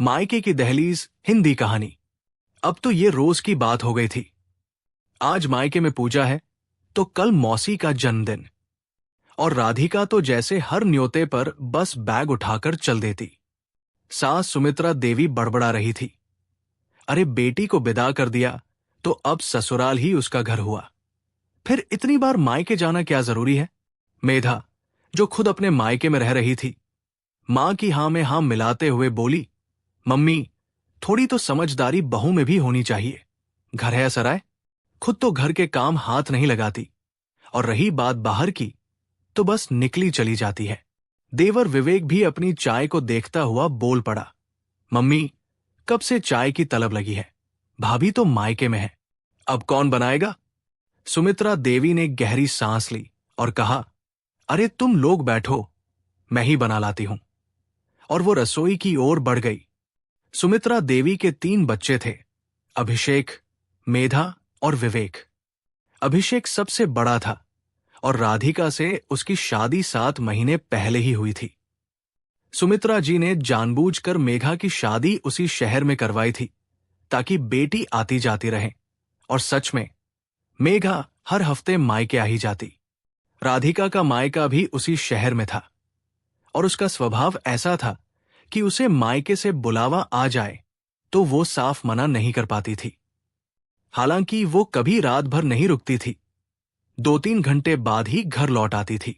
मायके की दहलीज हिंदी कहानी। अब तो ये रोज की बात हो गई थी। आज मायके में पूजा है तो कल मौसी का जन्मदिन। और राधिका तो जैसे हर न्योते पर बस बैग उठाकर चल देती। सास सुमित्रा देवी बड़बड़ा रही थी, अरे बेटी को विदा कर दिया तो अब ससुराल ही उसका घर हुआ, फिर इतनी बार मायके जाना क्या जरूरी है। मेधा, जो खुद अपने मायके में रह रही थी, मां की हां में हां मिलाते हुए बोली, मम्मी, थोड़ी तो समझदारी बहू में भी होनी चाहिए। घर है सराय, खुद तो घर के काम हाथ नहीं लगाती, और रही बात बाहर की तो बस निकली चली जाती है। देवर विवेक भी अपनी चाय को देखता हुआ बोल पड़ा, मम्मी, कब से चाय की तलब लगी है, भाभी तो मायके में है, अब कौन बनाएगा। सुमित्रा देवी ने गहरी सांस ली और कहा, अरे तुम लोग बैठो, मैं ही बना लाती हूं। और वो रसोई की ओर बढ़ गई। सुमित्रा देवी के 3 बच्चे थे, अभिषेक, मेधा और विवेक। अभिषेक सबसे बड़ा था और राधिका से उसकी शादी 7 महीने पहले ही हुई थी। सुमित्रा जी ने जानबूझकर मेघा की शादी उसी शहर में करवाई थी ताकि बेटी आती जाती रहे, और सच में मेघा हर हफ्ते मायके आ ही जाती। राधिका का मायका भी उसी शहर में था और उसका स्वभाव ऐसा था कि उसे मायके से बुलावा आ जाए तो वो साफ मना नहीं कर पाती थी। हालांकि वो कभी रात भर नहीं रुकती थी, 2-3 घंटे बाद ही घर लौट आती थी।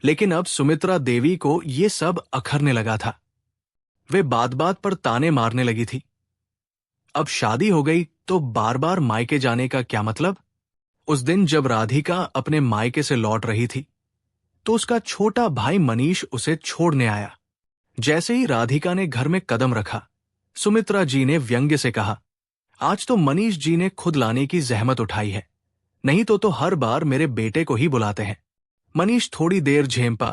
लेकिन अब सुमित्रा देवी को ये सब अखरने लगा था। वे बात बात पर ताने मारने लगी थी। अब शादी हो गई तो बार बार मायके जाने का क्या मतलब। उस दिन जब राधिका अपने मायके से लौट रही थी तो उसका छोटा भाई मनीष उसे छोड़ने आया। जैसे ही राधिका ने घर में कदम रखा, सुमित्रा जी ने व्यंग्य से कहा, आज तो मनीष जी ने खुद लाने की जहमत उठाई है, नहीं तो हर बार मेरे बेटे को ही बुलाते हैं। मनीष थोड़ी देर झेंपा,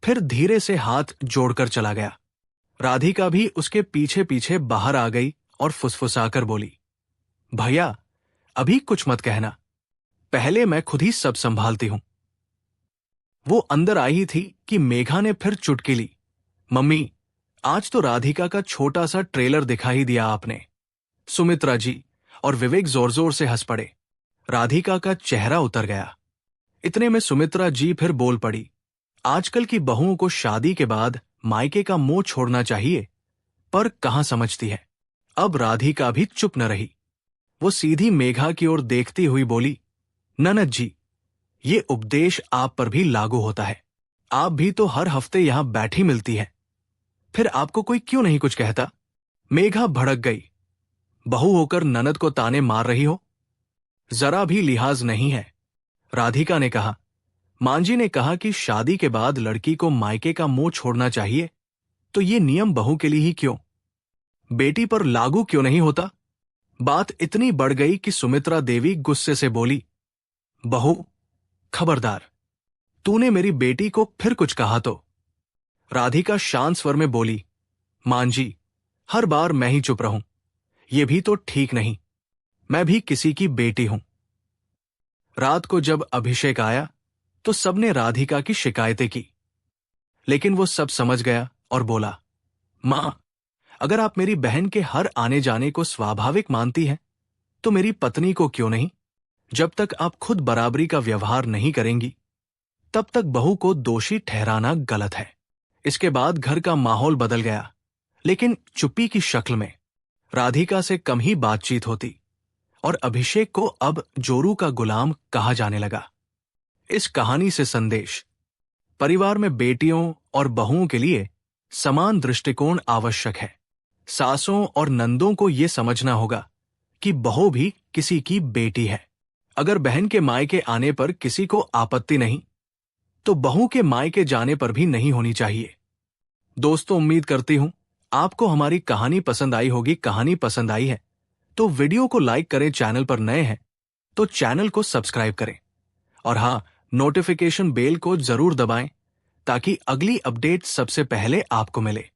फिर धीरे से हाथ जोड़कर चला गया। राधिका भी उसके पीछे पीछे बाहर आ गई और फुसफुसाकर बोली, भैया, अभी कुछ मत कहना, पहले मैं खुद ही सब संभालती हूं। वो अंदर आई थी कि मेघा ने फिर चुटकी ली, मम्मी, आज तो राधिका का छोटा सा ट्रेलर दिखा ही दिया आपने। सुमित्रा जी और विवेक जोर जोर से हंस पड़े। राधिका का चेहरा उतर गया। इतने में सुमित्रा जी फिर बोल पड़ी, आजकल की बहुओं को शादी के बाद मायके का मोह छोड़ना चाहिए, पर कहां समझती है। अब राधिका भी चुप न रही। वो सीधी मेघा की ओर देखती हुई बोली, ननद जी, ये उपदेश आप पर भी लागू होता है। आप भी तो हर हफ्ते यहां बैठी मिलती है, फिर आपको कोई क्यों नहीं कुछ कहता। मेघा भड़क गई, बहू होकर ननद को ताने मार रही हो, जरा भी लिहाज नहीं है। राधिका ने कहा, मांजी ने कहा कि शादी के बाद लड़की को मायके का मोह छोड़ना चाहिए, तो ये नियम बहू के लिए ही क्यों, बेटी पर लागू क्यों नहीं होता। बात इतनी बढ़ गई कि सुमित्रा देवी गुस्से से बोली, बहू, खबरदार, तूने मेरी बेटी को फिर कुछ कहा तो। राधिका शांत स्वर में बोली, मांजी, हर बार मैं ही चुप रहूं, ये भी तो ठीक नहीं, मैं भी किसी की बेटी हूं। रात को जब अभिषेक आया तो सबने राधिका की शिकायतें की, लेकिन वो सब समझ गया और बोला, मां, अगर आप मेरी बहन के हर आने जाने को स्वाभाविक मानती हैं तो मेरी पत्नी को क्यों नहीं। जब तक आप खुद बराबरी का व्यवहार नहीं करेंगी तब तक बहू को दोषी ठहराना गलत है। इसके बाद घर का माहौल बदल गया, लेकिन चुप्पी की शक्ल में। राधिका से कम ही बातचीत होती और अभिषेक को अब जोरू का गुलाम कहा जाने लगा। इस कहानी से संदेश, परिवार में बेटियों और बहुओं के लिए समान दृष्टिकोण आवश्यक है। सासों और नंदों को यह समझना होगा कि बहू भी किसी की बेटी है। अगर बहन के मायके आने पर किसी को आपत्ति नहीं, तो बहू के मायके जाने पर भी नहीं होनी चाहिए। दोस्तों, उम्मीद करती हूं आपको हमारी कहानी पसंद आई होगी। कहानी पसंद आई है तो वीडियो को लाइक करें, चैनल पर नए हैं तो चैनल को सब्सक्राइब करें, और हां, नोटिफिकेशन बेल को जरूर दबाएं ताकि अगली अपडेट सबसे पहले आपको मिले।